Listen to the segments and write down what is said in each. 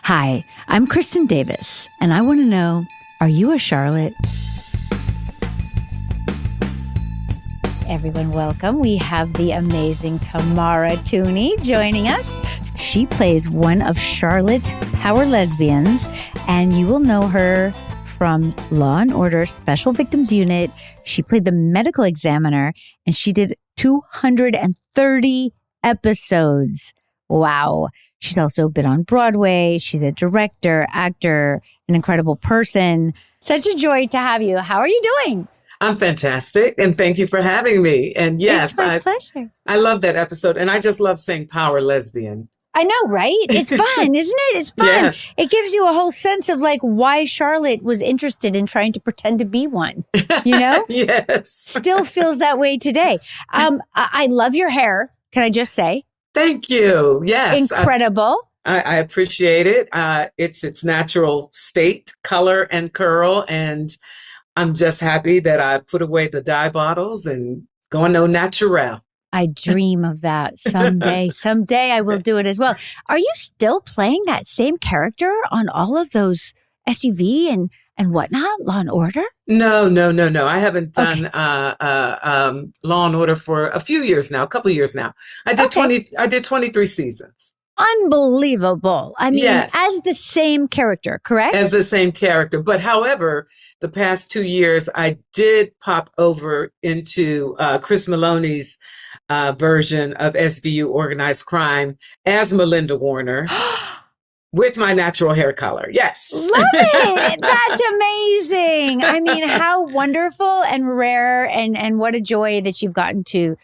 Hi, I'm Kristin Davis, and I want to know, are you a Charlotte? Everyone, welcome. We have the amazing Tamara Tunie joining us. She plays one of Charlotte's power lesbians, and you will know her from Law & Order Special Victims Unit. She played the medical examiner, and she did 230 episodes. Wow. She's also been on Broadway. She's a director, actor, an incredible person. Such a joy to have you. How are you doing? I'm fantastic, and thank you for having me. And yes, It's my pleasure. I love that episode, and I just love saying power lesbian. I know, right? It's fun, isn't it? It's fun. Yes. It gives you a whole sense of like why Charlotte was interested in trying to pretend to be one, you know? Yes. Still feels that way today. I love your hair. Can I just say? Thank you. Yes. Incredible. I appreciate it. It's its natural state, color, and curl. And I'm just happy that I put away the dye bottles and going au naturel. I dream of that someday. Someday I will do it as well. Are you still playing that same character on all of those SUV and whatnot, Law and Order? No. I haven't done Law and Order for a few years now, a couple of years now. I did 23 seasons. Unbelievable. I mean, yes. As the same character, correct? As the same character. But however, the past 2 years, I did pop over into Chris Maloney's version of SVU Organized Crime as Melinda Warner with my natural hair color. Yes. Love it. That's amazing. I mean, how wonderful and rare and what a joy that you've gotten to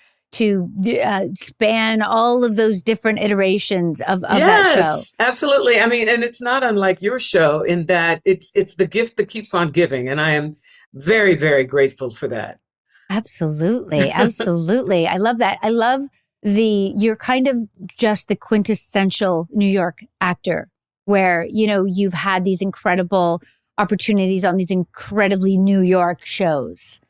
span all of those different iterations of that show. Yes, absolutely. I mean, and it's not unlike your show in that it's the gift that keeps on giving. And I am very, very grateful for that. Absolutely. Absolutely. I love that. I love you're kind of just the quintessential New York actor where, you know, you've had these incredible opportunities on these incredibly New York shows.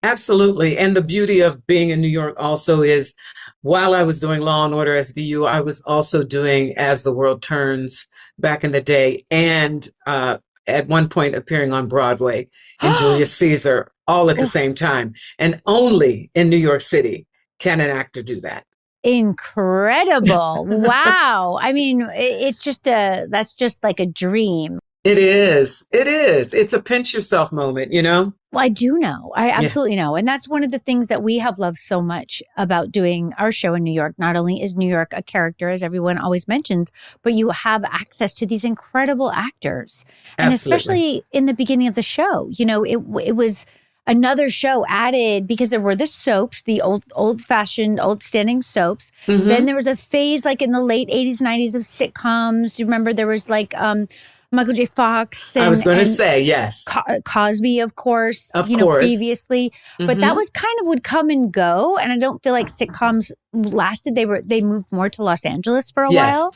Absolutely. And the beauty of being in New York also is while I was doing Law and Order SVU, I was also doing As the World Turns back in the day. And at one point appearing on Broadway in Julius Caesar, all at the same time. And only in New York City can an actor do that. Incredible. Wow. I mean, that's just like a dream. It is. It's a pinch yourself moment, you know? Well, I do know. I absolutely know. And that's one of the things that we have loved so much about doing our show in New York. Not only is New York a character, as everyone always mentions, but you have access to these incredible actors. And Absolutely. especially in the beginning of the show, you know, it was another show added because there were the soaps, the old-fashioned, old-standing soaps. Mm-hmm. Then there was a phase like in the late 80s, 90s of sitcoms. You remember there was like Michael J. Fox. I was going to say, yes. Cosby, of course, Of course. Previously. Mm-hmm. But that was kind of would come and go. And I don't feel like sitcoms lasted. They moved more to Los Angeles for a while.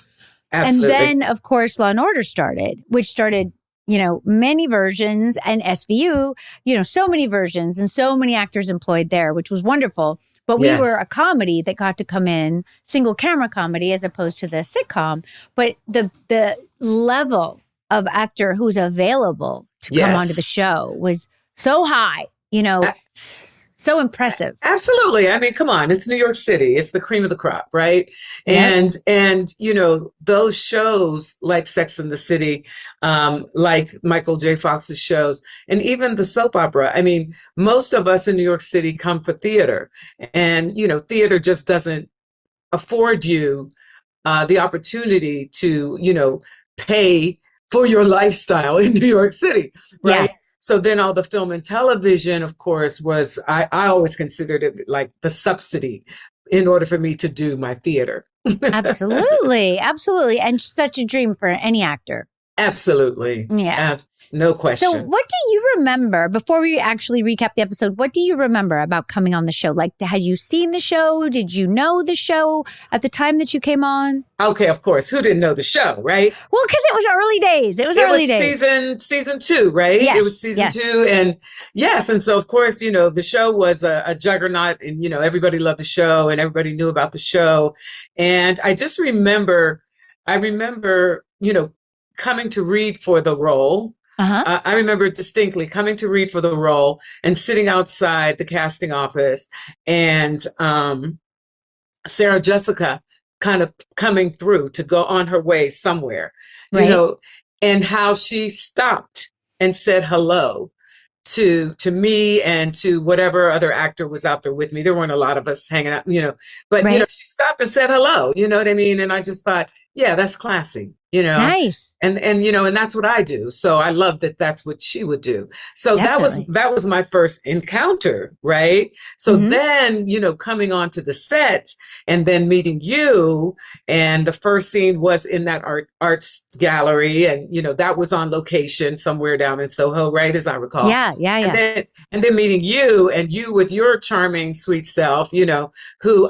Absolutely. And then, of course, Law and Order started, which started, you know, many versions, and SVU, you know, so many versions and so many actors employed there, which was wonderful. But we were a comedy that got to come in, single camera comedy as opposed to the sitcom. But the level of actor who's available to come onto the show was so high, you know, so impressive. Absolutely. I mean, come on, it's New York City. It's the cream of the crop, right? Yeah. And you know, those shows like Sex and the City, like Michael J. Fox's shows, and even the soap opera. I mean, most of us in New York City come for theater, and, you know, theater just doesn't afford you the opportunity to, you know, pay for your lifestyle in New York City, right? Yeah. So then all the film and television, of course, was, I always considered it like the subsidy in order for me to do my theater. Absolutely. Absolutely. And such a dream for any actor. Absolutely. Yeah. No question. So what do you remember, before we actually recap the episode, what do you remember about coming on the show? Like, had you seen the show? Did you know the show at the time that you came on? Okay, of course. Who didn't know the show, right? Well, because it was early days. It was early days. Season 2, right? Yes. It was season 2. And yes. And so, of course, you know, the show was a juggernaut, and, you know, everybody loved the show and everybody knew about the show. And I just remember, you know, coming to read for the role. Uh-huh. I remember distinctly coming to read for the role and sitting outside the casting office, and Sarah Jessica kind of coming through to go on her way somewhere, Right. and how she stopped and said hello to me and to whatever other actor was out there with me. There weren't a lot of us hanging out, but Right. she stopped and said hello, you know what I mean? And I just thought, yeah, that's classy, Nice. and and that's what I do. So I love that that's what she would do. So Definitely. that was my first encounter, right? So Mhm. then, coming onto the set and then meeting you, and the first scene was in that arts gallery, and that was on location somewhere down in Soho, right, as I recall. Yeah. And then meeting you, and you with your charming, sweet self, who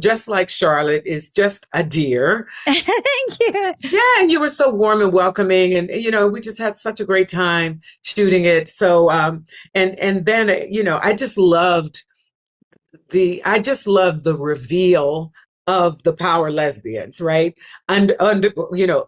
just like Charlotte, is just a dear. Thank you. Yeah, and you were so warm and welcoming, and we just had such a great time shooting it. So and then I just loved the reveal of the power lesbians, right? And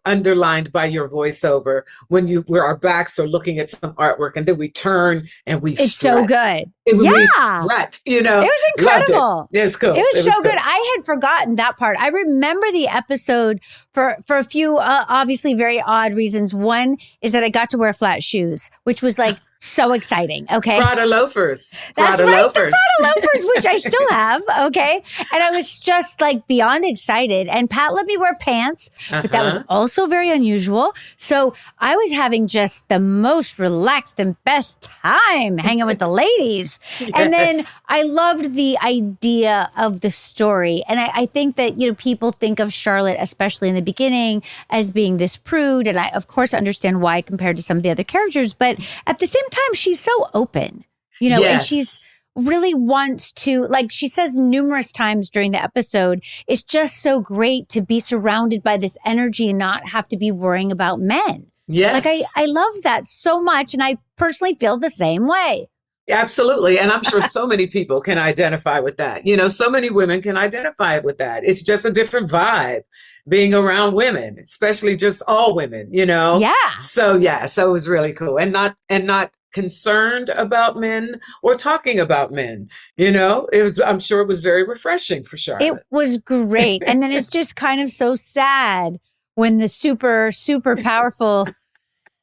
underlined by your voiceover where our backs are looking at some artwork, and then we turn and we It's strut. so good. We Yeah. strut, It was incredible. It was cool. It was so good. good. I had forgotten that part. I remember the episode for a few obviously very odd reasons. One is that I got to wear flat shoes, which was like so exciting. Okay. Prada loafers. That's Prada right. loafers. The Prada loafers, which I still have. Okay. And I was just like beyond excited. And Pat let me wear pants, but that was also very unusual. So I was having just the most relaxed and best time hanging with the ladies. Yes. And then I loved the idea of the story. And I think that, people think of Charlotte, especially in the beginning, as being this prude. And I, of course, understand why compared to some of the other characters. But at the same time, she's so open, and Yes. she's really wants to, like she says numerous times during the episode, it's just so great to be surrounded by this energy and not have to be worrying about men. Yes. Like I love that so much. And I personally feel the same way. Absolutely. And I'm sure so many people can identify with that. So many women can identify with that. It's just a different vibe being around women, especially just all women, Yeah. So it was really cool, and not concerned about men or talking about men. I'm sure it was very refreshing for Charlotte. It was great. And then it's just kind of so sad when the super, super powerful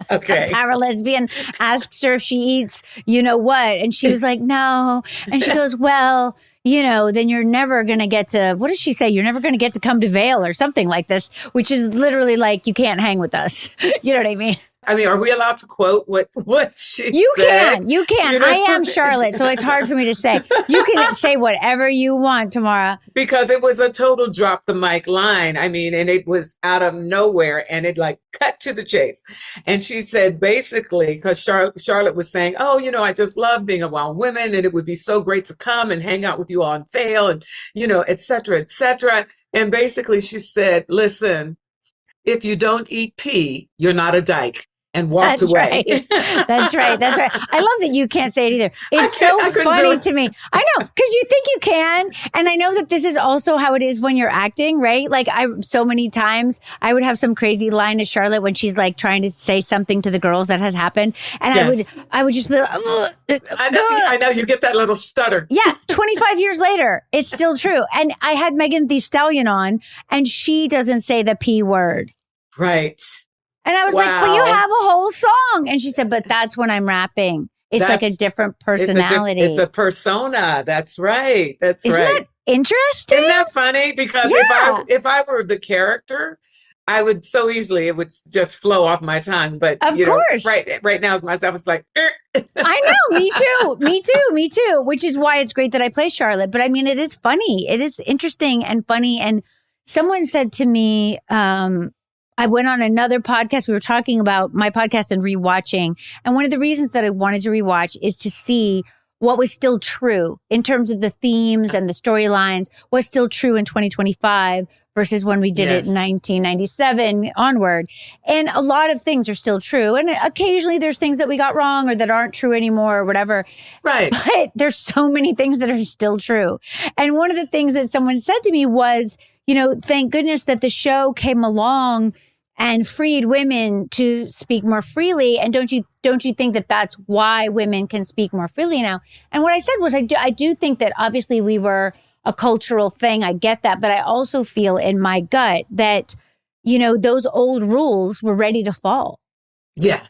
power lesbian asks her if she eats, what? And she was like, no. And she goes, well, then you're never going to get to, what does she say? You're never going to get to come to Vale or something like this, which is literally like, you can't hang with us. You know what I mean? I mean, are we allowed to quote what she said? You can. I am Charlotte, so it's hard for me to say. You can say whatever you want, Tamara. Because it was a total drop the mic line. I mean, and it was out of nowhere, and it like cut to the chase. And she said basically, because Charlotte was saying, oh, I just love being around women, and it would be so great to come and hang out with you on Vale, and, et cetera, et cetera. And basically she said, listen, if you don't eat pee, you're not a dyke. And walked away. Right. That's right. I love that you can't say it either. It's so funny to me. I know, because you think you can. And I know that this is also how it is when you're acting, right? Like so many times I would have some crazy line to Charlotte when she's like trying to say something to the girls that has happened. And yes. I would just be like, I know, you get that little stutter. Yeah. 25 years later, it's still true. And I had Megan Thee Stallion on, and she doesn't say the P word. Right. And I was like, but you have a whole song. And she said, but that's when I'm rapping. It's like a different personality. It's a persona. That's right. Isn't that interesting? Isn't that funny? Because if I were the character, I would so easily, it would just flow off my tongue. But of course, right now as myself, it's like, I know, me too. Which is why it's great that I play Charlotte. But I mean, it is funny. It is interesting and funny. And someone said to me, I went on another podcast. We were talking about my podcast and rewatching. And one of the reasons that I wanted to rewatch is to see what was still true in terms of the themes and the storylines, what's still true in 2025 versus when we did it in 1997 onward. And a lot of things are still true. And occasionally there's things that we got wrong or that aren't true anymore or whatever. Right. But there's so many things that are still true. And one of the things that someone said to me was, thank goodness that the show came along and freed women to speak more freely. And don't you think that that's why women can speak more freely now? And what I said was, I do think that obviously we were a cultural thing. I get that. But I also feel in my gut that, those old rules were ready to fall. Yeah,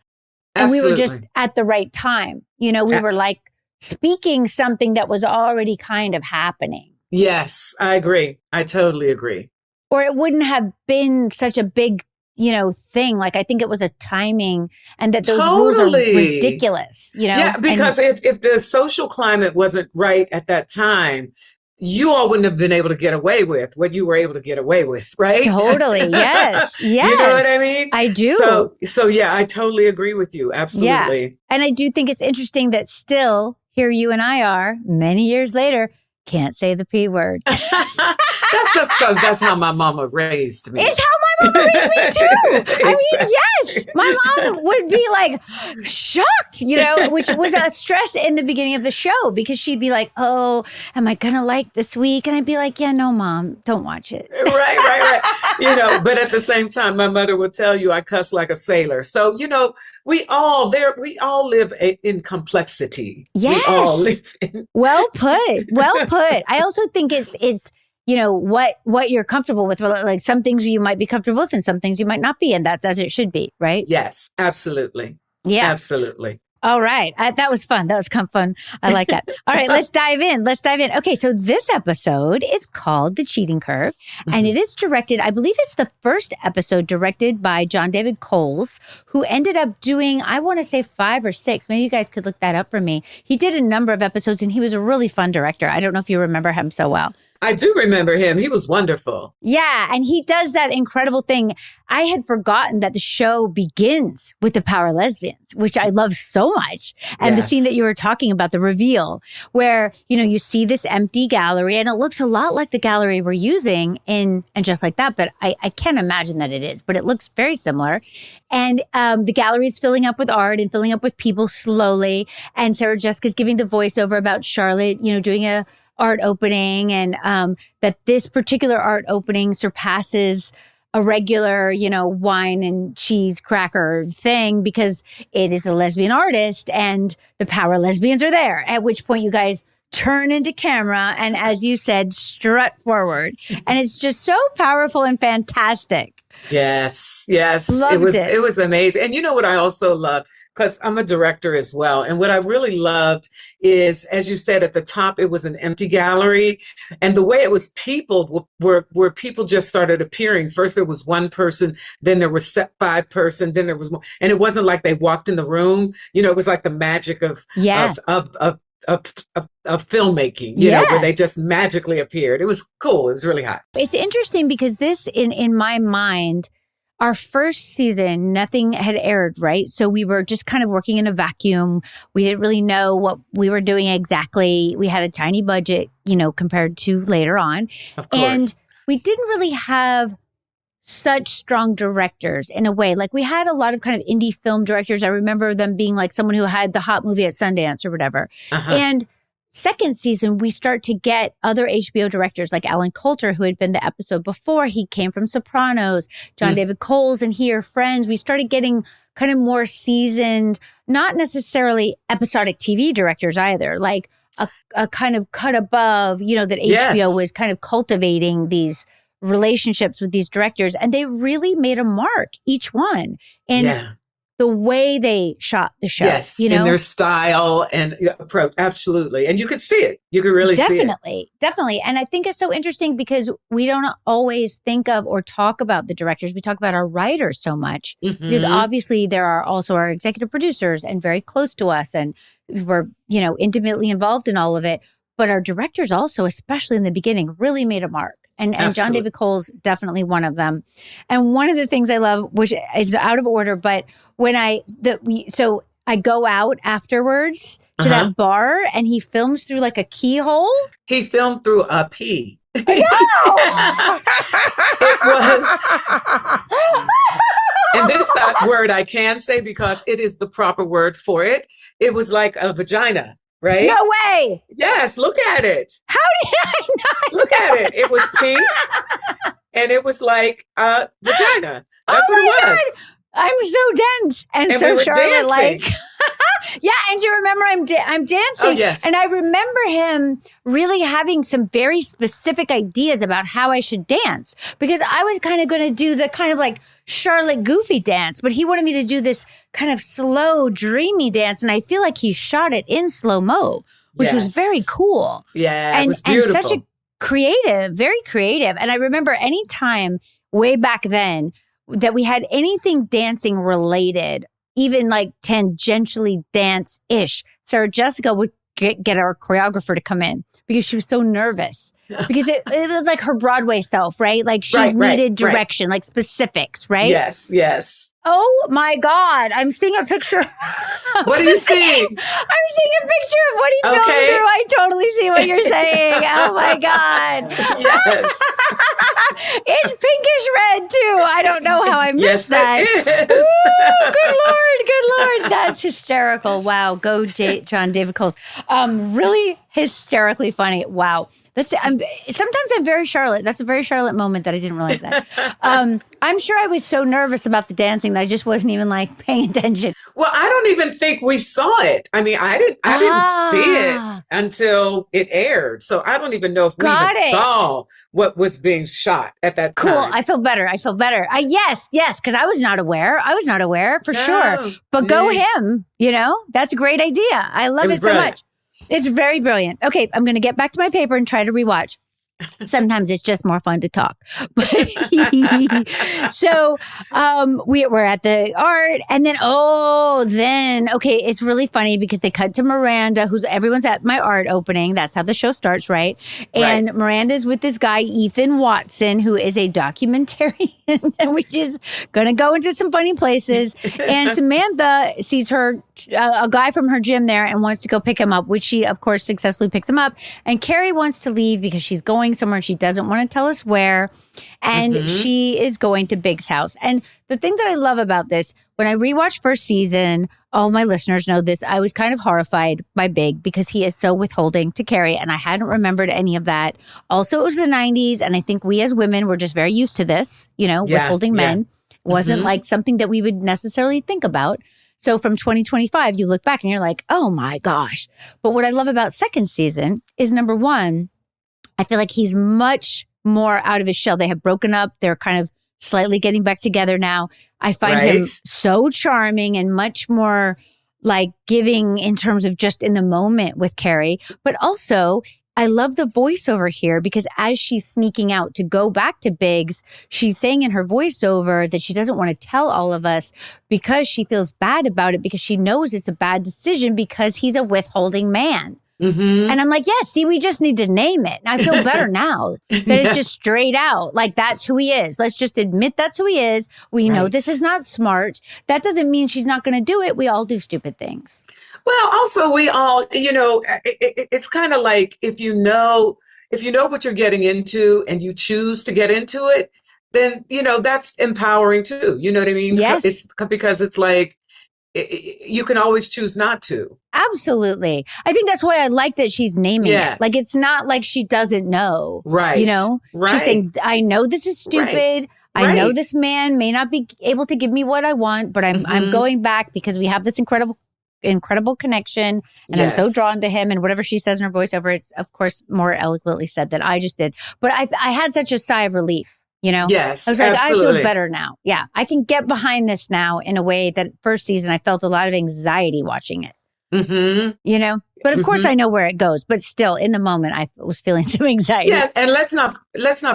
absolutely. And we were just at the right time. We were like speaking something that was already kind of happening. Yes, I agree. I totally agree. Or it wouldn't have been such a big thing. Like, I think it was a timing, and that those rules are ridiculous, Yeah, because if the social climate wasn't right at that time, you all wouldn't have been able to get away with what you were able to get away with, right? Totally. Yes. Yes. You know what I mean? I do. So yeah, I totally agree with you. Absolutely. Yeah. And I do think it's interesting that still here you and I are many years later, can't say the P word. That's just because that's how my mama raised me. It's how my mama raised me too. Exactly. I mean, yes, my mom would be like shocked, which was a stress in the beginning of the show, because she'd be like, "Oh, am I going to like this week?" And I'd be like, "Yeah, no, Mom, don't watch it." Right. But at the same time, my mother would tell you I cuss like a sailor. So, we all live in complexity. Yes. We all live in. Well put. I also think it's what you're comfortable with. Like, some things you might be comfortable with and some things you might not be. And that's as it should be, right? Yes, absolutely. Yeah. Absolutely. All right. That was fun. That was kind of fun. I like that. All right. Let's dive in. Okay. So this episode is called The Cheating Curve, and it is directed, I believe it's the first episode directed by John David Coles, who ended up doing, I want to say 5 or 6. Maybe you guys could look that up for me. He did a number of episodes, and he was a really fun director. I don't know if you remember him so well. I do remember him. He was wonderful. Yeah. And he does that incredible thing. I had forgotten that the show begins with the Power Lesbians, which I love so much. And the scene that you were talking about, the reveal, where, you see this empty gallery, and it looks a lot like the gallery we're using in And Just Like That. But I can't imagine that it is, but it looks very similar. And the gallery is filling up with art and filling up with people slowly. And Sarah Jessica's giving the voiceover about Charlotte, doing a art opening, and that this particular art opening surpasses a regular, wine and cheese cracker thing, because it is a lesbian artist and the Power Lesbians are there. At which point you guys turn into camera and, as you said, strut forward. And it's just so powerful and fantastic. Yes. Loved it. It was amazing. And you know what I also love? Because I'm a director as well. And what I really loved is, as you said, at the top, it was an empty gallery. And the way it was peopled, where people just started appearing. First, there was one person, then there was 5 person, then there was more. And it wasn't like they walked in the room. It was like the magic of filmmaking, where they just magically appeared. It was cool. It was really hot. It's interesting because this, in my mind, our first season, nothing had aired, right? So we were just kind of working in a vacuum. We didn't really know what we were doing exactly. We had a tiny budget, compared to later on. Of course. And we didn't really have such strong directors in a way. Like, we had a lot of kind of indie film directors. I remember them being like someone who had the hot movie at Sundance or whatever. And second season, we start to get other HBO directors like Alan Coulter, who had been the episode before. He came from Sopranos, John David Coles, and here, Friends. We started getting kind of more seasoned, not necessarily episodic TV directors either, like a kind of cut above, that HBO was kind of cultivating these relationships with these directors. And they really made a mark, each one. And the way they shot the show. Yes, in their style and approach. Absolutely. And you could see it. You could really see it. Definitely. And I think it's so interesting because we don't always think of or talk about the directors. We talk about our writers so much because obviously there are also our executive producers and very close to us, and we're, intimately involved in all of it. But our directors also, especially in the beginning, really made a mark. And John David Coles, definitely one of them. And one of the things I love, which is out of order, but when I go out afterwards to that bar, and he films through like a keyhole. He filmed through a pee. No! It was. And this word I can say because it is the proper word for it. It was like a vagina. Right? No way. Yes, look at it. How did I not look at it? It was pink. and it was like vagina. That's what it Oh my was. God. I'm so dense and And so we were Charlotte like. dancing. Yeah, and you remember I'm Oh, dancing, yes. and I remember him really having some very specific ideas about how I should dance, because I was kind of going to do the kind of like Charlotte goofy dance, but he wanted me to do this kind of slow, dreamy dance, and I feel like he shot it in slow mo, which was very Yes. cool. Yeah, it was And beautiful. such a creative, very creative. And I remember any time way back then that we had anything dancing related, even like tangentially dance-ish, Sarah Jessica would get our choreographer to come in because she was so nervous. Because it was like her Broadway self, right? Like she needed direction, like specifics, right? Yes. Oh my God. I'm seeing a picture. What are you seeing? I'm seeing a picture of what he filmed through. I totally see what you're saying. Oh my God. Yes. It's pinkish red too. I don't know how I missed that. It is. Ooh, good Lord. That's hysterical. Wow. Go John David Coles. Really hysterically funny. Wow. Sometimes I'm very Charlotte. That's a very Charlotte moment that I didn't realize that. I'm sure I was so nervous about the dancing that I just wasn't even like paying attention. Well, I don't even think we saw it. I mean, I didn't see it until it aired. So I don't even know if we even saw what was being shot at that time. Cool. I feel better. Yes, because I was not aware. For sure. But go him, that's a great idea. I love it so much. It's very brilliant. Okay, I'm going to get back to my paper and try to rewatch. Sometimes it's just more fun to talk. So we're at the art, and then, okay, it's really funny because they cut to Miranda, everyone's at my art opening. That's how the show starts, right? And Miranda's with this guy, Ethan Watson, who is a documentarian, and we're just going to go into some funny places. And Samantha sees a guy from her gym there and wants to go pick him up, which she, of course, successfully picks him up. And Carrie wants to leave because she's going somewhere and she doesn't want to tell us where. And she is going to Big's house. And the thing that I love about this, when I rewatched first season, all my listeners know this, I was kind of horrified by Big because he is so withholding to Carrie, and I hadn't remembered any of that. Also, it was the 90s, and I think we as women were just very used to this, withholding men. It wasn't like something that we would necessarily think about. So from 2025, you look back and you're like, oh my gosh. But what I love about second season is, number one, I feel like he's much more out of his shell. They have broken up. They're kind of slightly getting back together now. I find him so charming and much more like giving in terms of just in the moment with Carrie. But also, I love the voiceover here because as she's sneaking out to go back to Biggs, she's saying in her voiceover that she doesn't want to tell all of us because she feels bad about it, because she knows it's a bad decision because he's a withholding man. And I'm like, yes, see, we just need to name it. And I feel better now that it's just straight out. Like, that's who he is. Let's just admit that's who he is. We know this is not smart. That doesn't mean she's not going to do it. We all do stupid things. Well, also, we all, it's kind of like if you know what you're getting into and you choose to get into it, then, that's empowering too. You know what I mean? Yes. It's because it's like, you can always choose not to. Absolutely. I think that's why I like that she's naming it. Like, it's not like she doesn't know. Right. She's saying, I know this is stupid. I know this man may not be able to give me what I want, but I'm going back because we have this incredible connection, and I'm so drawn to him. And whatever she says in her voiceover, it's of course more eloquently said than I just did. But I had such a sigh of relief. Yes, I was like, absolutely. I feel better now. Yeah, I can get behind this now in a way that first season I felt a lot of anxiety watching it. But of course I know where it goes. But still, in the moment, I was feeling some anxiety. Yeah, and let's not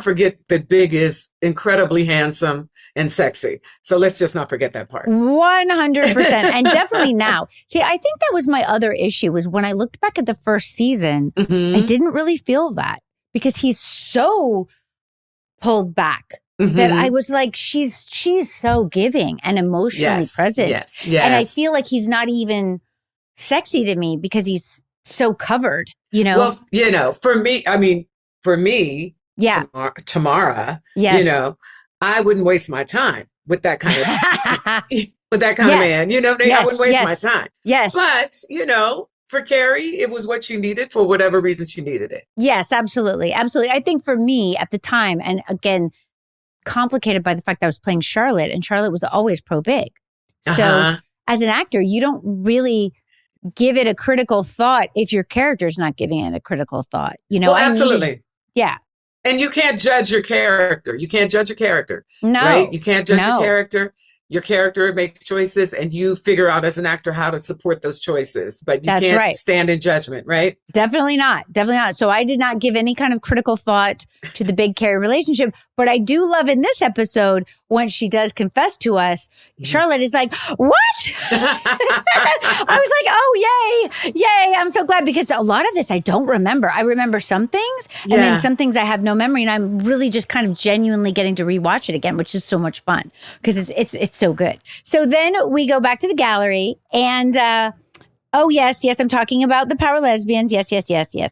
forget that Big is incredibly handsome and sexy. So let's just not forget that part. 100%, and definitely now. See, I think that was my other issue was when I looked back at the first season, I didn't really feel that because he's so pulled back that I was like, she's so giving and emotionally present. Yes. And I feel like he's not even sexy to me because he's so covered, Well, for me, Tamara, I wouldn't waste my time with that kind of man. I wouldn't waste my time. Yes. But, for Carrie, it was what she needed for whatever reason she needed it. Yes, absolutely. Absolutely. I think for me at the time, and again, complicated by the fact that I was playing Charlotte, and Charlotte was always pro-big. So Uh-huh. as an actor, you don't really give it a critical thought if your character's not giving it a critical thought. You know, Well, absolutely. Yeah. And you can't judge your character. You can't judge your character. No. Right? You can't judge your No. character. Your character makes choices and you figure out as an actor how to support those choices. But you That's can't right. stand in judgment, right? Definitely not. Definitely not. So I did not give any kind of critical thought to the big Carrie relationship. But I do love in this episode, when she does confess to us, Charlotte is like, what? I was like, oh, yay. Yay. I'm so glad, because a lot of this I don't remember. I remember some things, and then some things I have no memory. And I'm really just kind of genuinely getting to rewatch it again, which is so much fun because it's so good. So then we go back to the gallery, and oh, yes, I'm talking about the Power Lesbians. Yes.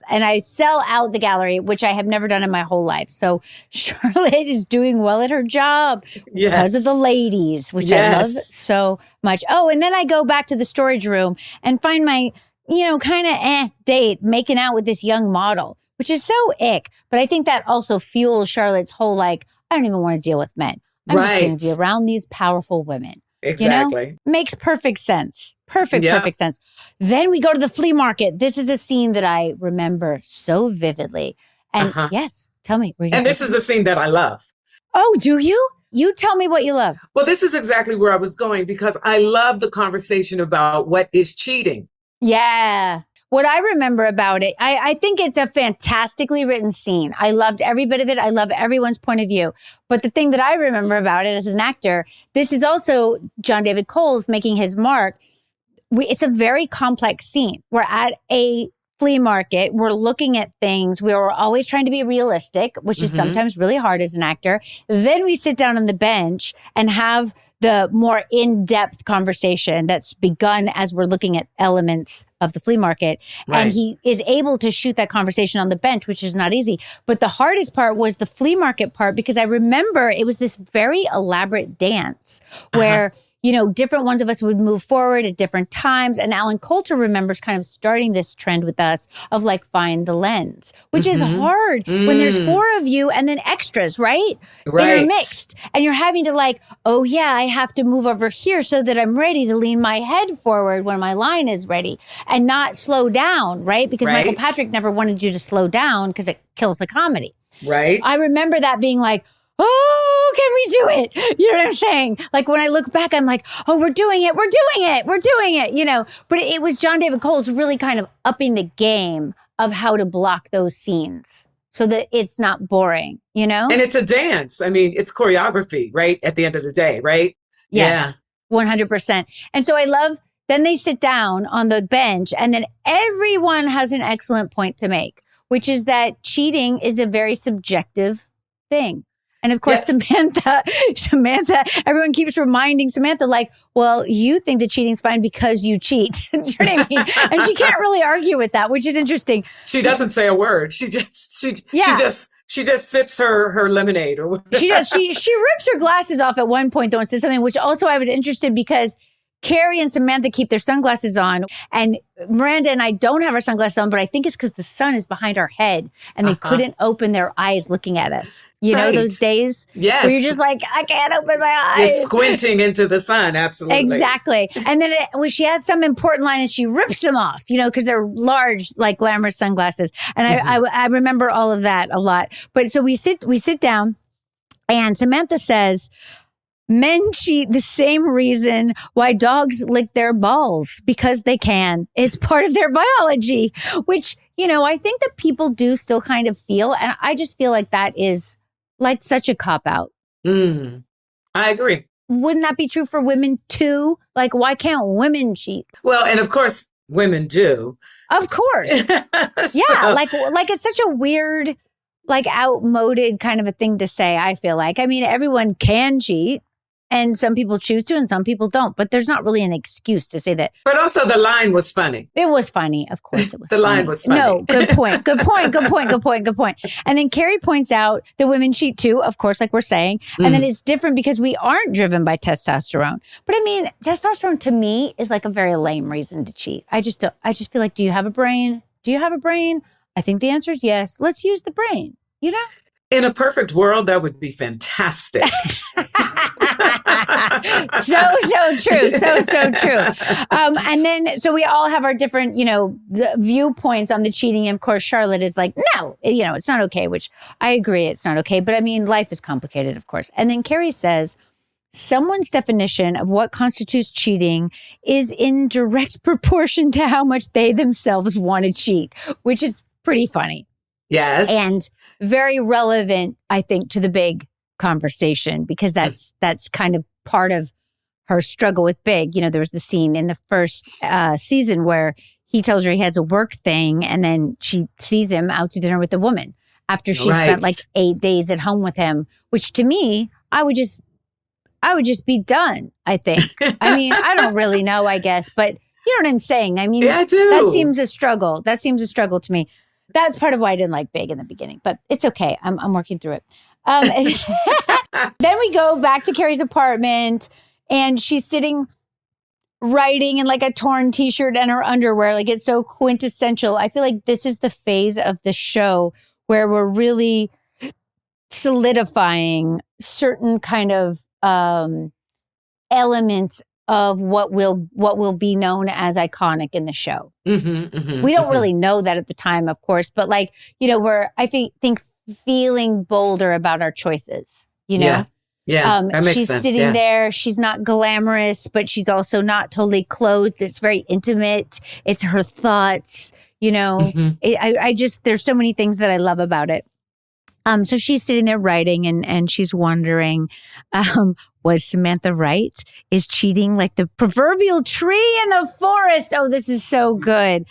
And I sell out the gallery, which I have never done in my whole life. So Charlotte is doing well at her job because of the ladies, which I love so much. Oh, and then I go back to the storage room and find my, kind of date making out with this young model, which is so ick. But I think that also fuels Charlotte's whole, like, I don't even want to deal with men. I'm just going to be around these powerful women. Exactly. Makes perfect sense. Perfect sense. Then we go to the flea market. This is a scene that I remember so vividly. And yes, tell me. And this is the scene that I love. Oh, do you? You tell me what you love. Well, this is exactly where I was going, because I love the conversation about what is cheating. Yeah. What I remember about it, I think it's a fantastically written scene. I loved every bit of it. I love everyone's point of view. But the thing that I remember about it as an actor, this is also John David Coles making his mark. It's a very complex scene. We're at a flea market. We're looking at things. We're always trying to be realistic, which is sometimes really hard as an actor. Then we sit down on the bench and have the more in-depth conversation that's begun as we're looking at elements of the flea market. Right. And he is able to shoot that conversation on the bench, which is not easy. But the hardest part was the flea market part, because I remember it was this very elaborate dance where different ones of us would move forward at different times. And Alan Coulter remembers kind of starting this trend with us of, like, find the lens, which is hard when there's 4 of you and then extras, right? Intermixed. And you're having to, like, oh yeah, I have to move over here so that I'm ready to lean my head forward when my line is ready and not slow down, right? Because Michael Patrick never wanted you to slow down because it kills the comedy. Right. I remember that being like, oh, can we do it? You know what I'm saying? Like, when I look back, I'm like, oh, we're doing it. But it was John David Coles really kind of upping the game of how to block those scenes so that it's not boring, And it's a dance. I mean, it's choreography, right? At the end of the day, right? Yes, 100%. And so I love, then they sit down on the bench, and then everyone has an excellent point to make, which is that cheating is a very subjective thing. And of course, Samantha, everyone keeps reminding Samantha, like, well, you think that cheating's fine because you cheat. Do you know what I mean? And she can't really argue with that, which is interesting. She doesn't say a word. She just sips her lemonade or whatever. She does. She rips her glasses off at one point, though, and says something, which also I was interested because Carrie and Samantha keep their sunglasses on, and Miranda and I don't have our sunglasses on, but I think it's because the sun is behind our head and they couldn't open their eyes looking at us. You know those days? Yes. Where you're just like, I can't open my eyes. You're squinting into the sun, absolutely. Exactly. And then when she has some important line and she rips them off, because they're large, like glamorous sunglasses. And I remember all of that a lot. But so we sit down, and Samantha says, men cheat the same reason why dogs lick their balls, because they can. It's part of their biology, which, I think that people do still kind of feel. And I just feel like that is like such a cop-out. I agree. Wouldn't that be true for women too? Like, why can't women cheat? Well, and of course, women do. Of course. Yeah, like it's such a weird, like, outmoded kind of a thing to say, I feel like. I mean, everyone can cheat. And some people choose to and some people don't. But there's not really an excuse to say that. But also the line was funny. It was funny. Of course it was The line was funny. No, good point. And then Carrie points out that women cheat too, of course, like we're saying. And then it's different because we aren't driven by testosterone. But I mean, testosterone to me is like a very lame reason to cheat. I just feel like, do you have a brain? I think the answer is yes. Let's use the brain, In a perfect world, that would be fantastic. So true. So true. And then, so we all have our different, the viewpoints on the cheating. And of course, Charlotte is like, no, it's not okay, which I agree. It's not okay. But I mean, life is complicated, of course. And then Carrie says, someone's definition of what constitutes cheating is in direct proportion to how much they themselves want to cheat, which is pretty funny. Yes. And very relevant, I think, to the big conversation, because that's kind of part of her struggle with Big. There was the scene in the first season where he tells her he has a work thing, and then she sees him out to dinner with a woman after she spent like 8 days at home with him, which to me, I would just be done, I think. I mean, I don't really know, I guess, but you know what I'm saying? I mean, yeah, I do. That seems a struggle. That seems a struggle to me. That's part of why I didn't like Big in the beginning, but it's okay. I'm working through it. Then we go back to Carrie's apartment, and she's sitting writing in like a torn t-shirt and her underwear. Like, it's so quintessential. I feel like this is the phase of the show where we're really solidifying certain kind of elements of what will be known as iconic in the show. We don't really know that at the time, of course, but like, we're, I think feeling bolder about our choices, Yeah. That makes she's sense. sitting there. She's not glamorous, but she's also not totally clothed. It's very intimate. It's her thoughts, I just, there's so many things that I love about it. So she's sitting there writing, and she's wondering, was Samantha right? Is cheating like the proverbial tree in the forest? Oh, this is so good.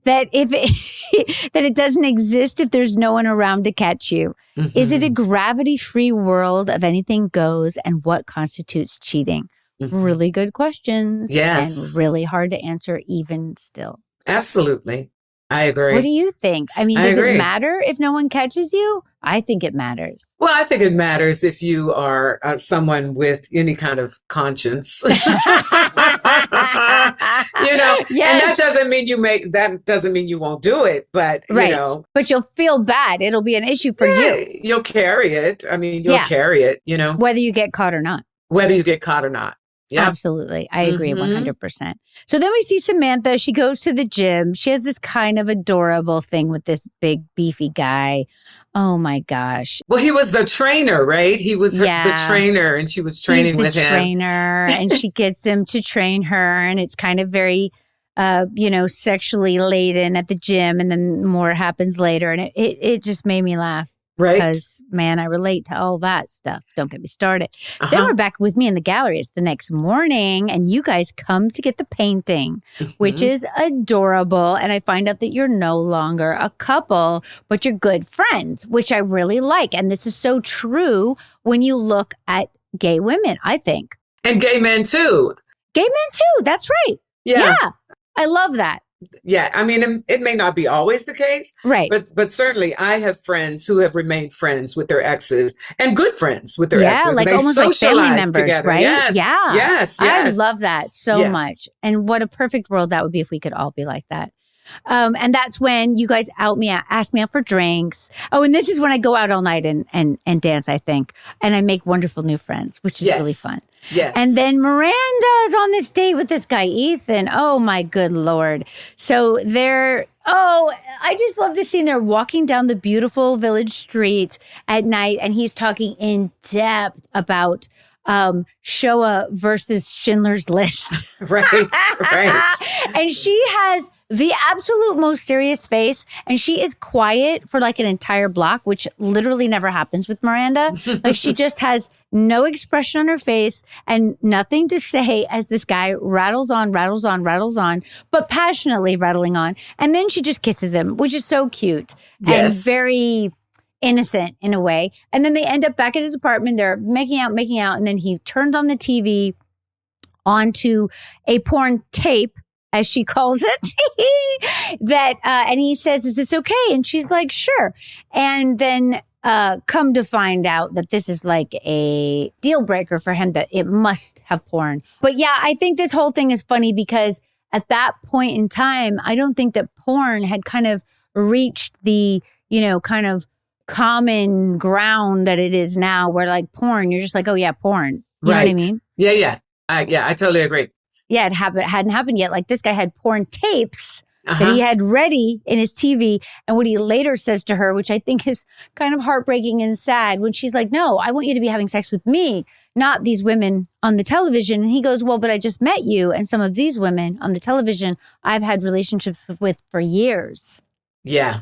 That that it doesn't exist if there's no one around to catch you. Is it a gravity-free world of anything goes, and what constitutes cheating? Really good questions. Yes. And really hard to answer even still. Absolutely. I agree. What do you think? I mean, does it matter if no one catches you? I think it matters. Well, I think it matters if you are someone with any kind of conscience. Yes. And that doesn't mean you won't do it, but but you'll feel bad. It'll be an issue for you. You'll carry it. I mean, you'll carry it, whether you get caught or not. Yeah. Absolutely. I agree 100%. So then we see Samantha. She goes to the gym. She has this kind of adorable thing with this big, beefy guy. Oh, my gosh. Well, he was the trainer, right? He was the trainer, and she was training with him. Trainer, and she gets him to train her, and it's kind of very, sexually laden at the gym, and then more happens later, and it just made me laugh. Right. Because, man, I relate to all that stuff. Don't get me started. Then we're back with me in the gallery. It's the next morning, and you guys come to get the painting, which is adorable. And I find out that you're no longer a couple, but you're good friends, which I really like. And this is so true when you look at gay women, I think. And gay men, too. Gay men, too. That's right. Yeah. I love that. Yeah, I mean, it may not be always the case, right? But certainly, I have friends who have remained friends with their exes, and good friends with their exes. Like they almost like family members, together. right? Yes. Yeah, yes. I love that so much. And what a perfect world that would be if we could all be like that. And that's when you guys ask me out for drinks. Oh, and this is when I go out all night and dance, I think. And I make wonderful new friends, which is really fun. Yes. And then Miranda is on this date with this guy, Ethan. Oh, my good Lord. So I just love this scene. They're walking down the beautiful village street at night, and he's talking in depth about Shoah versus Schindler's List. Right. And she has the absolute most serious face, and she is quiet for like an entire block, which literally never happens with Miranda. Like, she just has no expression on her face and nothing to say as this guy rattles on, but passionately rattling on. And then she just kisses him, which is so cute and very innocent in a way. And then they end up back at his apartment. They're making out. And then he turns on the TV onto a porn tape, as she calls it, and he says, "Is this okay?" And she's like, "Sure." And then come to find out that this is like a deal breaker for him, that it must have porn. But yeah, I think this whole thing is funny because at that point in time, I don't think that porn had kind of reached the, kind of common ground that it is now, where like porn, you're just like, oh yeah, porn. You know what I mean? Yeah. I totally agree. Yeah, hadn't happened yet. Like this guy had porn tapes that Uh-huh. he had ready in his TV. And what he later says to her, which I think is kind of heartbreaking and sad, when she's like, no, I want you to be having sex with me, not these women on the television. And he goes, well, but I just met you. And some of these women on the television, I've had relationships with for years. Yeah.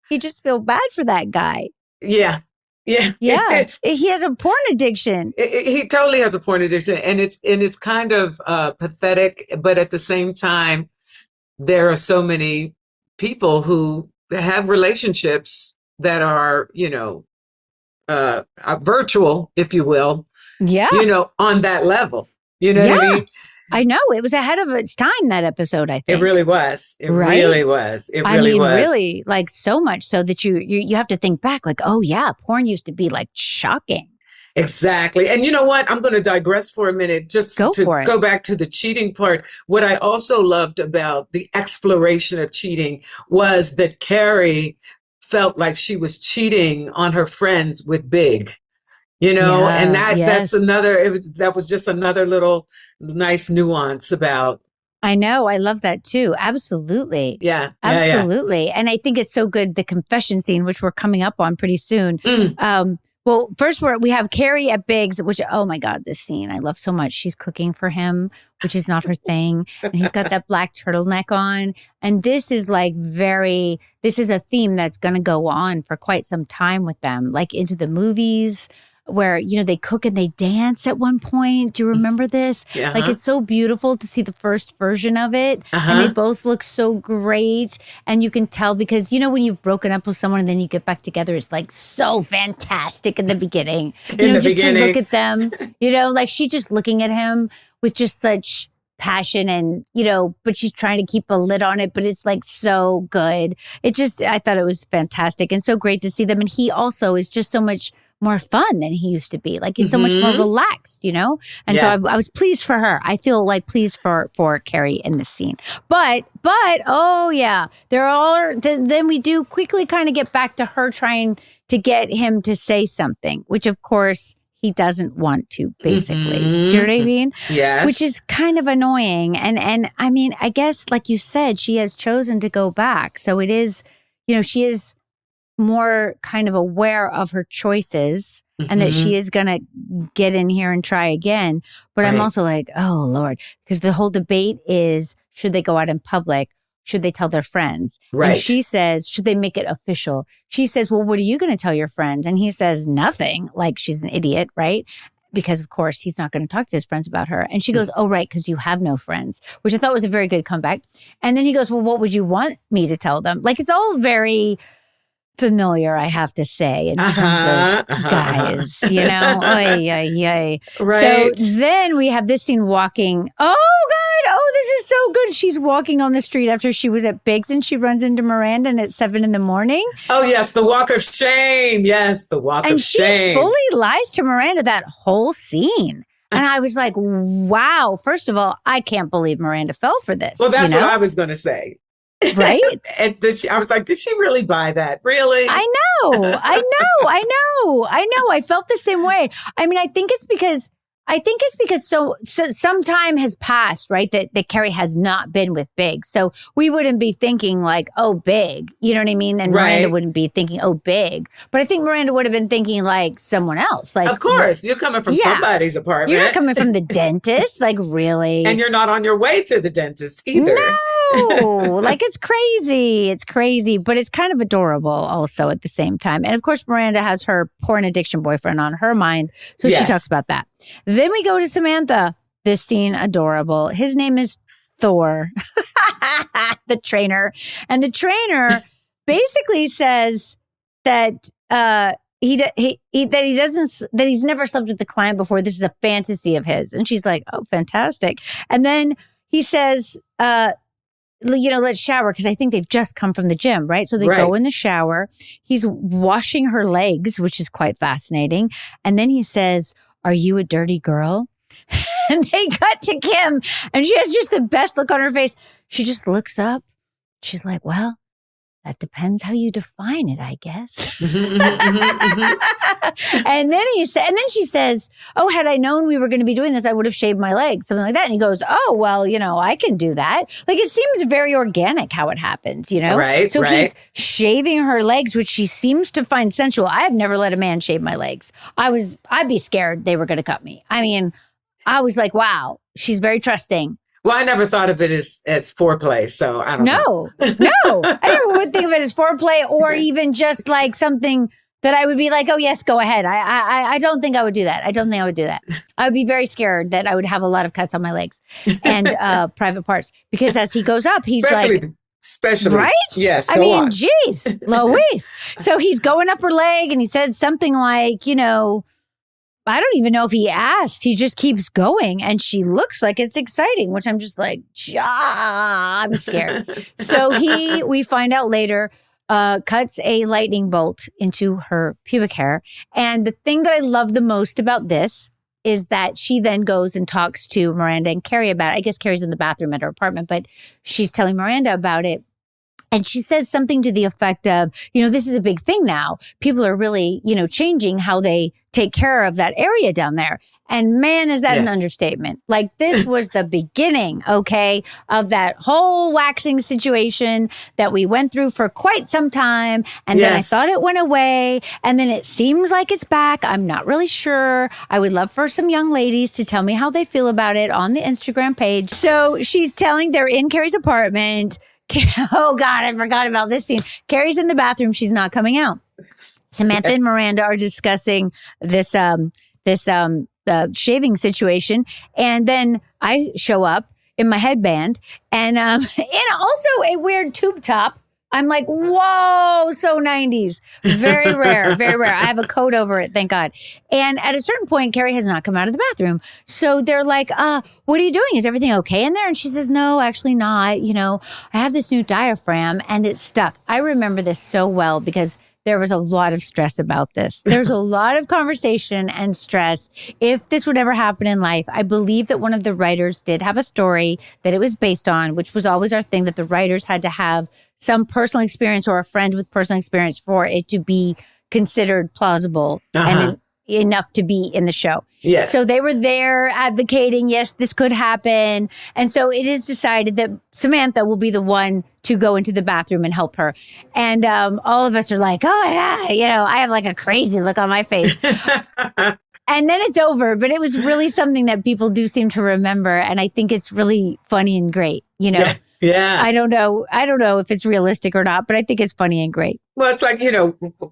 You just feel bad for that guy. Yeah. Yeah. He has a porn addiction. He totally has a porn addiction, and it's kind of pathetic, but at the same time, there are so many people who have relationships that are, virtual, if you will. Yeah. On that level. You know what I mean? I know. It was ahead of its time, that episode, I think. It really was. It right? really was. It I really mean, was. really, like so much so that you have to think back, like, oh yeah, porn used to be like shocking. Exactly. And you know what? I'm going to digress for a minute just to go back to the cheating part. What I also loved about the exploration of cheating was that Carrie felt like she was cheating on her friends with Big. And that's that was just another little nice nuance about. I know. I love that too. Absolutely. Yeah. Absolutely. And I think it's so good. The confession scene, which we're coming up on pretty soon. Well, first we have Carrie at Big's, which, oh my God, this scene I love so much. She's cooking for him, which is not her thing. And he's got that black turtleneck on. And this is this is a theme that's going to go on for quite some time with them, like into the movies, where, they cook and they dance at one point. Do you remember this? Yeah. Like, it's so beautiful to see the first version of it. And they both look so great. And you can tell because, when you've broken up with someone and then you get back together, it's like so fantastic in the beginning. To look at them, like she's just looking at him with just such passion and, but she's trying to keep a lid on it, but it's like so good. I thought it was fantastic and so great to see them. And he also is just so much more fun than he used to be. Like he's so much more relaxed, And so I was pleased for her. I feel like pleased for Carrie in this scene. But oh yeah, then we do quickly kind of get back to her trying to get him to say something, which of course he doesn't want to, basically. Do you know what I mean? Yes. Which is kind of annoying. And I mean, I guess like you said, she has chosen to go back. So it is, she is more kind of aware of her choices and that she is going to get in here and try again. But I'm also like, oh Lord, because the whole debate is, should they go out in public? Should they tell their friends? Right. And she says, should they make it official? She says, well, what are you going to tell your friends? And he says, nothing. Like she's an idiot, right? Because of course he's not going to talk to his friends about her. And she goes, oh, right, because you have no friends, which I thought was a very good comeback. And then he goes, well, what would you want me to tell them? Like it's all very familiar, I have to say, in terms of guys, Oy, oy, oy. Right. So then we have this scene walking. Oh, God. Oh, this is so good. She's walking on the street after she was at Biggs and she runs into Miranda and it's 7 a.m. Oh, yes. The walk of shame. Yes. The walk of shame. And she fully lies to Miranda that whole scene. And I was like, wow. First of all, I can't believe Miranda fell for this. Well, that's what I was going to say. Right? And I was like, did she really buy that? Really? I know. I felt the same way. I mean, I think it's because so some time has passed, right? That Carrie has not been with Big. So we wouldn't be thinking like, oh, Big. You know what I mean? And Miranda wouldn't be thinking, oh, Big. But I think Miranda would have been thinking like someone else. Like, of course, you're coming from somebody's apartment. You're not coming from the dentist. Like, really? And you're not on your way to the dentist either. No, like it's crazy, but it's kind of adorable also at the same time. And of course, Miranda has her porn addiction boyfriend on her mind. So she talks about that. Then we go to Samantha. This scene, adorable. His name is Thor, the trainer. And the trainer basically says that he's never slept with the client before. This is a fantasy of his. And she's like, oh, fantastic. And then he says, let's shower, because I think they've just come from the gym, right? So they go in the shower. He's washing her legs, which is quite fascinating. And then he says, are you a dirty girl? And they cut to Kim, and she has just the best look on her face. She just looks up. She's like, well, that depends how you define it, I guess. Mhm, mhm, mhm, mhm. And then she says, oh, had I known we were going to be doing this, I would have shaved my legs, something like that. And he goes, oh, well, I can do that. Like, it seems very organic how it happens, Right, So right. he's shaving her legs, which she seems to find sensual. I have never let a man shave my legs. I'd be scared they were going to cut me. I mean, I was like, wow, she's very trusting. Well, I never thought of it as foreplay, so I don't know. No, I never would think of it as foreplay or even just like something that I would be like, oh, yes, go ahead. I don't think I would do that. I would be very scared that I would have a lot of cuts on my legs and private parts because as he goes up, he's Especially. Right? Yes, I go mean, on. geez, Louise. So he's going up her leg and he says something like, I don't even know if he asked. He just keeps going and she looks like it's exciting, which I'm just like, I'm scared. So we find out later, cuts a lightning bolt into her pubic hair. And the thing that I love the most about this is that she then goes and talks to Miranda and Carrie about it. I guess Carrie's in the bathroom at her apartment, but she's telling Miranda about it. And she says something to the effect of, this is a big thing now. People are really, changing how they take care of that area down there. And man, is that an understatement. Like this was the beginning, okay, of that whole waxing situation that we went through for quite some time. And then I thought it went away. And then it seems like it's back. I'm not really sure. I would love for some young ladies to tell me how they feel about it on the Instagram page. So she's telling they're in Carrie's apartment. Oh God, I forgot about this scene. Carrie's in the bathroom. She's not coming out. Samantha and Miranda are discussing this shaving situation. And then I show up in my headband and also a weird tube top. I'm like, whoa, so 90s. Very rare, very rare. I have a coat over it, thank God. And at a certain point, Carrie has not come out of the bathroom. So they're like, what are you doing? Is everything okay in there? And she says, no, actually not. I have this new diaphragm and it's stuck. I remember this so well because there was a lot of stress about this. There's a lot of conversation and stress. If this would ever happen in life, I believe that one of the writers did have a story that it was based on, which was always our thing, that the writers had to have some personal experience or a friend with personal experience for it to be considered plausible and enough to be in the show. Yes. So they were there advocating, yes, this could happen. And so it is decided that Samantha will be the one to go into the bathroom and help her. And all of us are like, oh, yeah, I have like a crazy look on my face. And then it's over. But it was really something that people do seem to remember. And I think it's really funny and great, Yeah. I don't know if it's realistic or not, but I think it's funny and great. Well, it's like,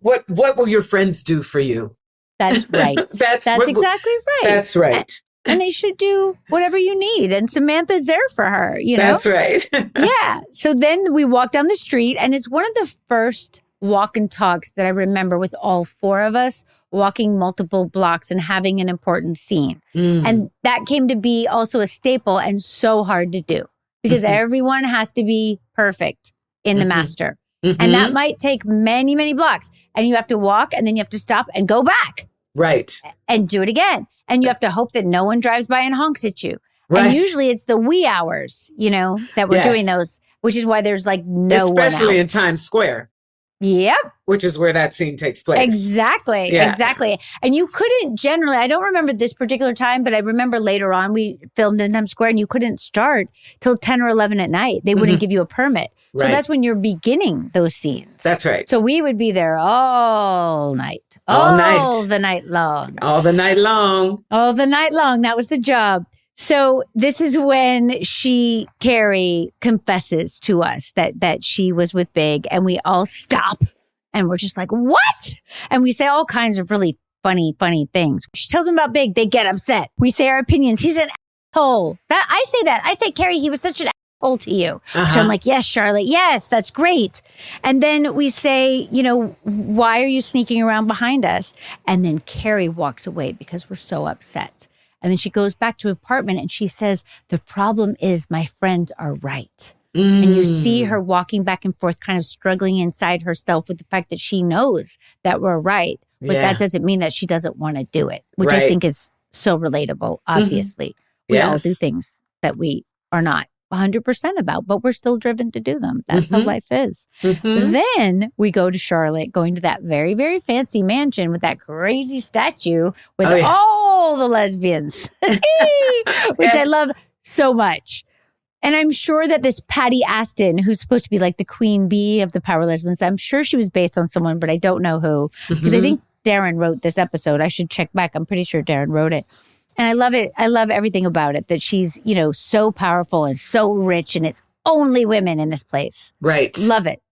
what will your friends do for you? That's right. That's exactly right. That's right. And they should do whatever you need. And Samantha's there for her, That's right. Yeah. So then we walk down the street and it's one of the first walk and talks that I remember with all four of us walking multiple blocks and having an important scene. And that came to be also a staple and so hard to do because everyone has to be perfect in the master. And that might take many, many blocks. And you have to walk and then you have to stop and go back. Right. And do it again. And you have to hope that no one drives by and honks at you. Right. And usually it's the wee hours, that we're doing those, which is why there's like no one out. Especially in Times Square. Yep. Which is where that scene takes place. Exactly. Yeah. Exactly. And you couldn't generally, I don't remember this particular time, but I remember later on we filmed in Times Square and you couldn't start till 10 or 11 at night. They wouldn't give you a permit. Right. So that's when you're beginning those scenes. That's right. So we would be there all night. All night. All the night long. All the night long. All the night long. That was the job. So this is when Carrie confesses to us that she was with Big and we all stop and we're just like, what? And we say all kinds of really funny things. She tells them about Big. They get upset. We say our opinions. He's an asshole. I say, Carrie, he was such an asshole to you. So I'm like, yes, Charlotte. Yes, that's great. And then we say, why are you sneaking around behind us? And then Carrie walks away because we're so upset. And then she goes back to her apartment and she says, the problem is my friends are right. And you see her walking back and forth, kind of struggling inside herself with the fact that she knows that we're right. But that doesn't mean that she doesn't want to do it, which I think is so relatable, obviously. We all do things that we are not 100% about, but we're still driven to do them. That's how Mm-hmm. life is. Mm-hmm. Then we go to Charlotte, going to that very, very fancy mansion with that crazy statue with Oh, yes. all the lesbians, which I love so much. And I'm sure that this Patty Aston, who's supposed to be like the queen bee of the Power Lesbians, I'm sure she was based on someone, but I don't know who. Because I think Darren wrote this episode. I should check back. I'm pretty sure Darren wrote it. And I love it. I love everything about it, that she's, so powerful and so rich, and it's only women in this place. Right. Love it.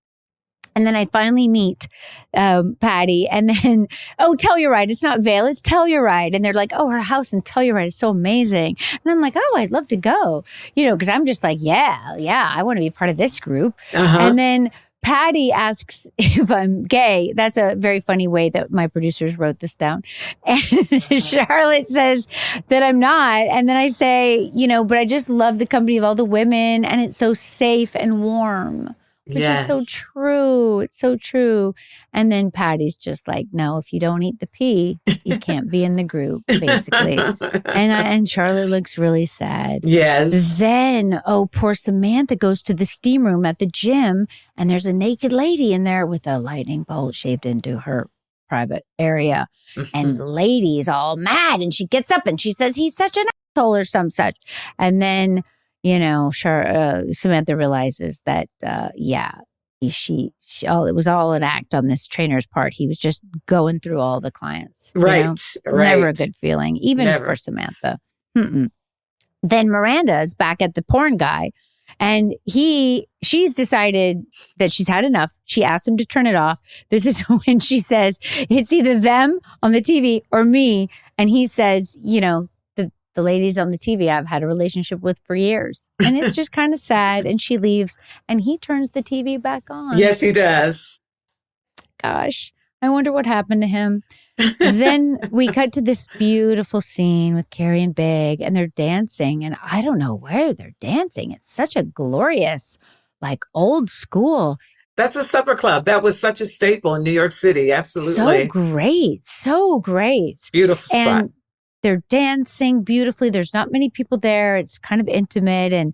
And then I finally meet Patty, and then, Telluride. It's not Vail, it's Telluride. And they're like, her house in Telluride is so amazing. And I'm like, I'd love to go, because I'm just like, yeah, I want to be part of this group. Uh-huh. And then Patty asks if I'm gay. That's a very funny way that my producers wrote this down. And Charlotte says that I'm not. And then I say, but I just love the company of all the women, and it's so safe and warm. Which is so true. It's so true. And then Patty's just like, no, if you don't eat the pea, you can't be in the group, basically. And Charlotte looks really sad. Yes. Then, poor Samantha goes to the steam room at the gym, and there's a naked lady in there with a lightning bolt shaved into her private area. Mm-hmm. And the lady's all mad, and she gets up and she says he's such an asshole or some such. And then Samantha realizes that, it was all an act on this trainer's part. He was just going through all the clients. Right. Never a good feeling, even for Samantha. Mm-mm. Then Miranda is back at the porn guy, and she's decided that she's had enough. She asked him to turn it off. This is when she says, it's either them on the TV or me. And he says, the ladies on the TV I've had a relationship with for years. And it's just kind of sad. And she leaves, and he turns the TV back on. Yes, he does. Gosh, I wonder what happened to him. Then we cut to this beautiful scene with Carrie and Big, and they're dancing. And I don't know where they're dancing. It's such a glorious, old school. That's a supper club. That was such a staple in New York City. Absolutely. So great. Beautiful spot. And they're dancing beautifully. There's not many people there. It's kind of intimate. And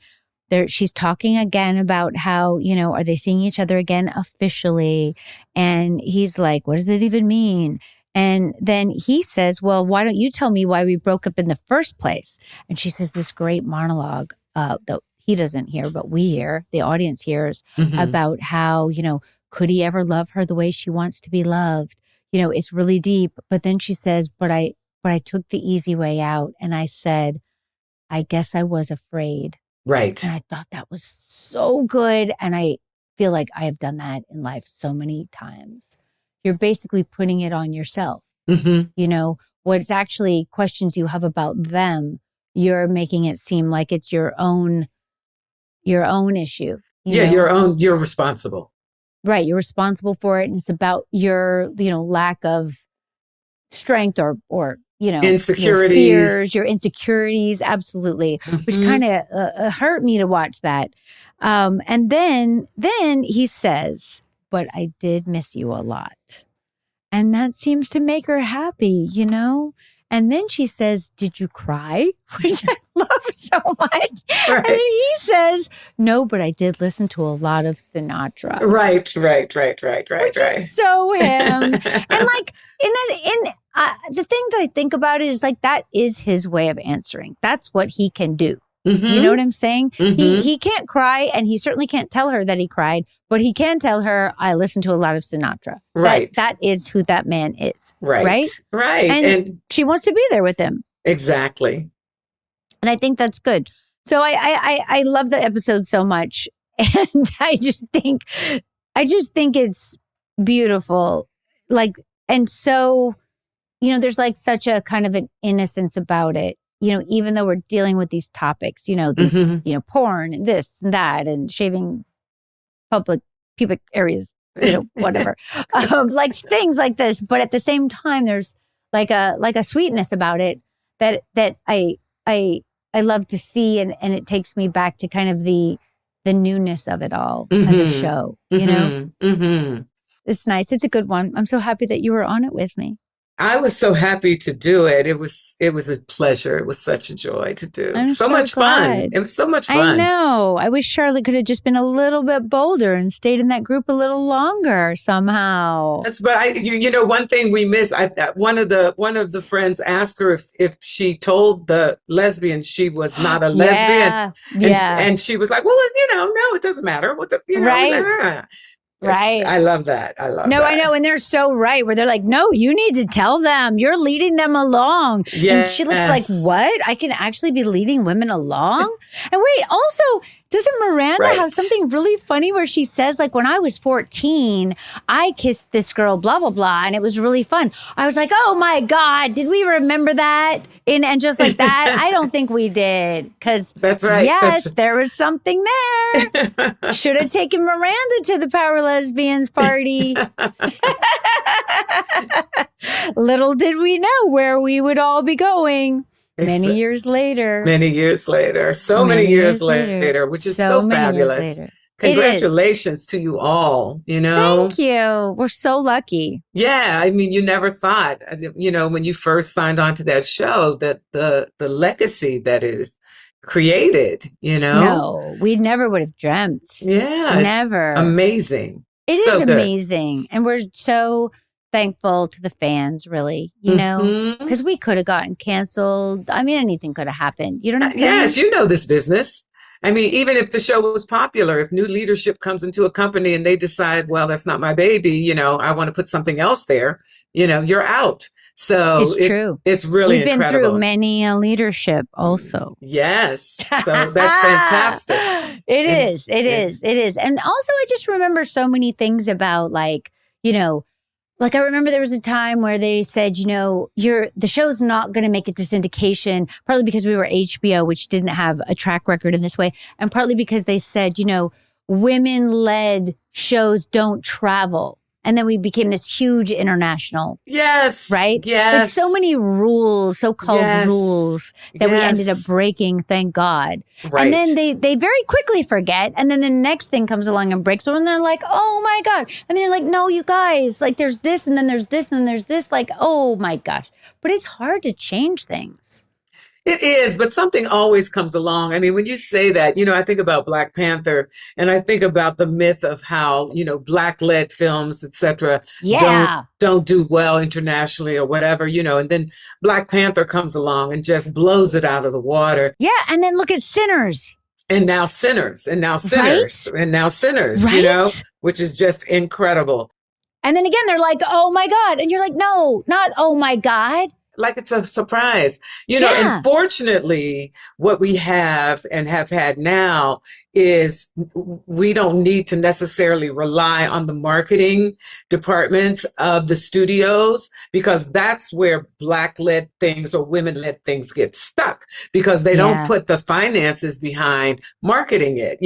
she's talking again about how, are they seeing each other again officially? And he's like, what does it even mean? And then he says, well, why don't you tell me why we broke up in the first place? And she says this great monologue that he doesn't hear, but we hear, the audience hears, about how, could he ever love her the way she wants to be loved? It's really deep. But then she says, but I took the easy way out, and I said, I guess I was afraid. Right. And I thought that was so good. And I feel like I have done that in life so many times. You're basically putting it on yourself. Mm-hmm. What's actually questions you have about them, you're making it seem like it's your own issue. You're responsible. Right. You're responsible for it. And it's about your, lack of strength or insecurities, your insecurities. Absolutely. Which kind of hurt me to watch that. And then he says, but I did miss you a lot. And that seems to make her happy, And then she says, did you cry? Which I love so much. Right. And then he says, no, but I did listen to a lot of Sinatra. Right. Which is so him. And the thing that I think about it is that is his way of answering. That's what he can do. Mm-hmm. You know what I'm saying? Mm-hmm. He can't cry, and he certainly can't tell her that he cried, but he can tell her, I listened to a lot of Sinatra. Right. That is who that man is. Right. And she wants to be there with him. Exactly. And I think that's good. So I love the episode so much. And I just think it's beautiful. And so, there's such a kind of an innocence about it. Even though we're dealing with these topics, these, porn and this and that and shaving public pubic areas, whatever, things like this. But at the same time, there's a sweetness about it that I love to see. And it takes me back to kind of the newness of it all as a show, It's nice. It's a good one. I'm so happy that you were on it with me. I was so happy to do it. It was a pleasure. It was such a joy to do. I'm So so much fun. glad. It was so much I fun. know. I wish Charlotte could have just been a little bit bolder and stayed in that group a little longer somehow. But one thing we missed. One of the friends asked her if she told the lesbians she was not a lesbian, Yeah. and Yeah. and she was like, well, no, it doesn't matter. What the, Right. Right. I love that. I love No, that. I know. And they're so right where they're like, no, you need to tell them. You're leading them along. And she looks like, Yes. what? I can actually be leading women along? And wait, also, doesn't Miranda have Right. something really funny where she says, like, when I was 14, I kissed this girl, blah, blah, blah. And it was really fun. I was like, oh my God, did we remember that? And just like that, I don't think we did. Because, That's right. yes, there was something there. Should have taken Miranda to the Power Lesbians party. Little did we know where we would all be going many years later. Many years later. So many years later, which is so many years fabulous. later. Congratulations to you all, Thank you. We're so lucky. Yeah, I mean, you never thought, when you first signed on to that show that the legacy that is created, No, we never would have dreamt. Yeah, Never. it's amazing. It So is good. amazing. And we're so thankful to the fans, really, Mhm. because we could have gotten canceled. I mean, anything could have happened. You know what I'm saying? Yes, you know this business. I mean, even if the show was popular, if new leadership comes into a company and they decide, well, that's not my baby, I want to put something else there, you're out. So It's true. It's really We've been incredible. through many leadership also. Yes. So that's fantastic. It And- is. It is. It is. And also, I just remember so many things about like I remember there was a time where they said, the show's not going to make it to syndication, partly because we were HBO, which didn't have a track record in this way, and partly because they said, women-led shows don't travel. And then we became this huge international, Yes. right? Yes. Like so many rules, so-called Yes. rules that we ended up breaking, thank God. Right. And then they very quickly forget. And then the next thing comes along and breaks them. And they're like, oh my God. And they're like, no, you guys, like there's this and then there's this and then there's this. Like, oh my gosh. But it's hard to change things. It is, but something always comes along. I mean, when you say that, I think about Black Panther and I think about the myth of how, Black-led films, et cetera, Yeah. don't do well internationally or whatever, and then Black Panther comes along and just blows it out of the water. Yeah. And then look at Sinners. And now Sinners, and now Sinners, Right? and now Sinners, Right? which is just incredible. And then again, they're like, oh my God. And you're like, no, not oh my God. Like it's a surprise, Yeah. and fortunately, what we have and have had now is we don't need to necessarily rely on the marketing departments of the studios because that's where Black-led things or women-led things get stuck because they Yeah. don't put the finances behind marketing it,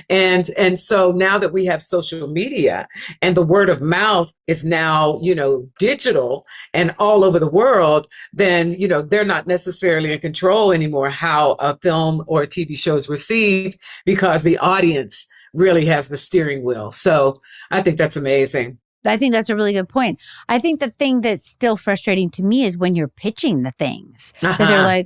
and so now that we have social media and the word of mouth is now, digital and all over the world, then, they're not necessarily in control anymore how a film or a TV show is received because the audience really has the steering wheel. So I think that's amazing. I think that's a really good point. I think the thing that's still frustrating to me is when you're pitching the things that they're like,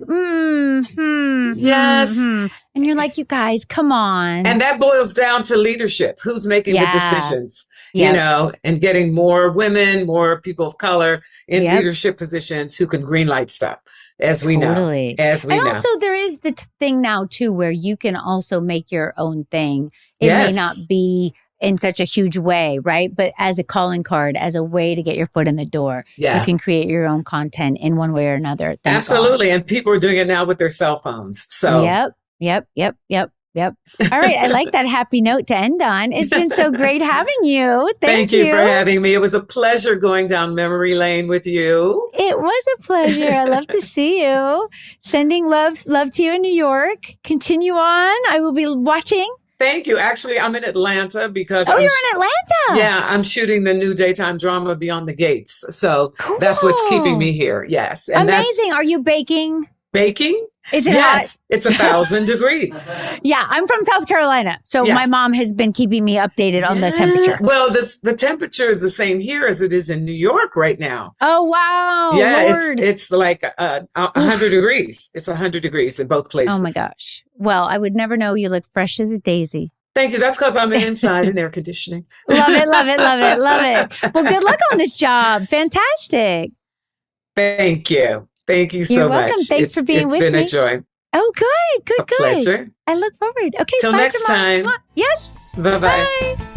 Yes. And you're like, you guys, come on. And that boils down to leadership. Who's making the Yeah. decisions, Yep. and getting more women, more people of color in Yep. leadership positions who can greenlight stuff, as we Totally. know. As we And know. also there is the thing now too, where you can also make your own thing. It Yes. may not be in such a huge way, right? But as a calling card, as a way to get your foot in the door, Yeah. you can create your own content in one way or another. Thank Absolutely. And people are doing it now with their cell phones. So God. Yep. All right. I like that happy note to end on. It's been so great having you. Thank you for having me. It was a pleasure going down memory lane with you. It was a pleasure. I love to see you. Sending love to you in New York. Continue on. I will be watching. Thank you. Actually, I'm in Atlanta because Oh, you're in Atlanta. Yeah, I'm shooting the new daytime drama Beyond the Gates. So that's what's keeping me here. Yes. And Amazing. Are you baking? Baking? Is it Yes, it's 1,000 degrees. hot? Yeah, I'm from South Carolina. So my mom has been keeping me updated on the temperature. Well, the temperature is the same here as it is in New York right now. Oh, wow. Yeah, Lord. it's like 100 degrees. It's 100 degrees in both places. Oh, my gosh. Well, I would never know. You look fresh as a daisy. Thank you. That's because I'm inside in air conditioning. Love it, love it, love it, love it. Well, good luck on this job. Fantastic. Thank you. Thank you so You're welcome. much. Thanks for being with me. It's been a joy. Oh, good, good, A good. pleasure. I look forward. Okay, Till bye, next Tamara. time. Yes. Bye-bye. Bye.